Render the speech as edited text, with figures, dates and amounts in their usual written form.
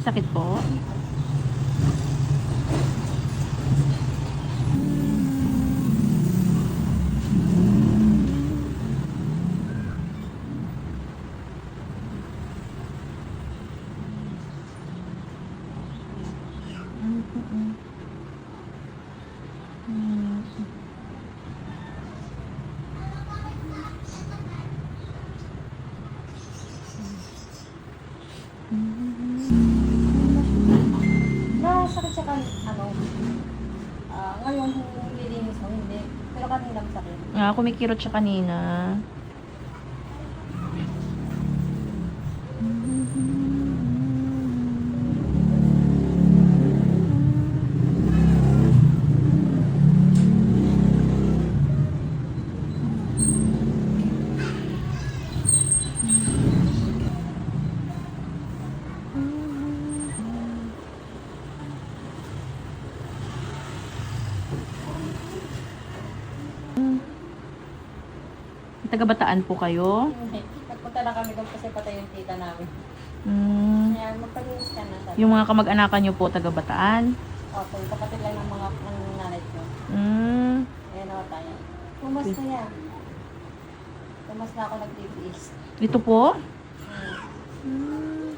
Sakit po? Sakit siya kan, ngayon nilinis mo, hindi. Pero kanina masakit. Kumikirot siya kanina. Taga-Bataan po kayo? Hindi. Nagpunta na kami doon kasi patay yung tita namin. Kaya magpalinis ka na. Sabi. Yung mga kamag-anakan nyo po taga-Bataan? Opo, yung kapatid lang ng mga nanay ko. Ayan ako tayo. Pumas na yan. Pumas na ako nag-TPS. Ito po? Hmm.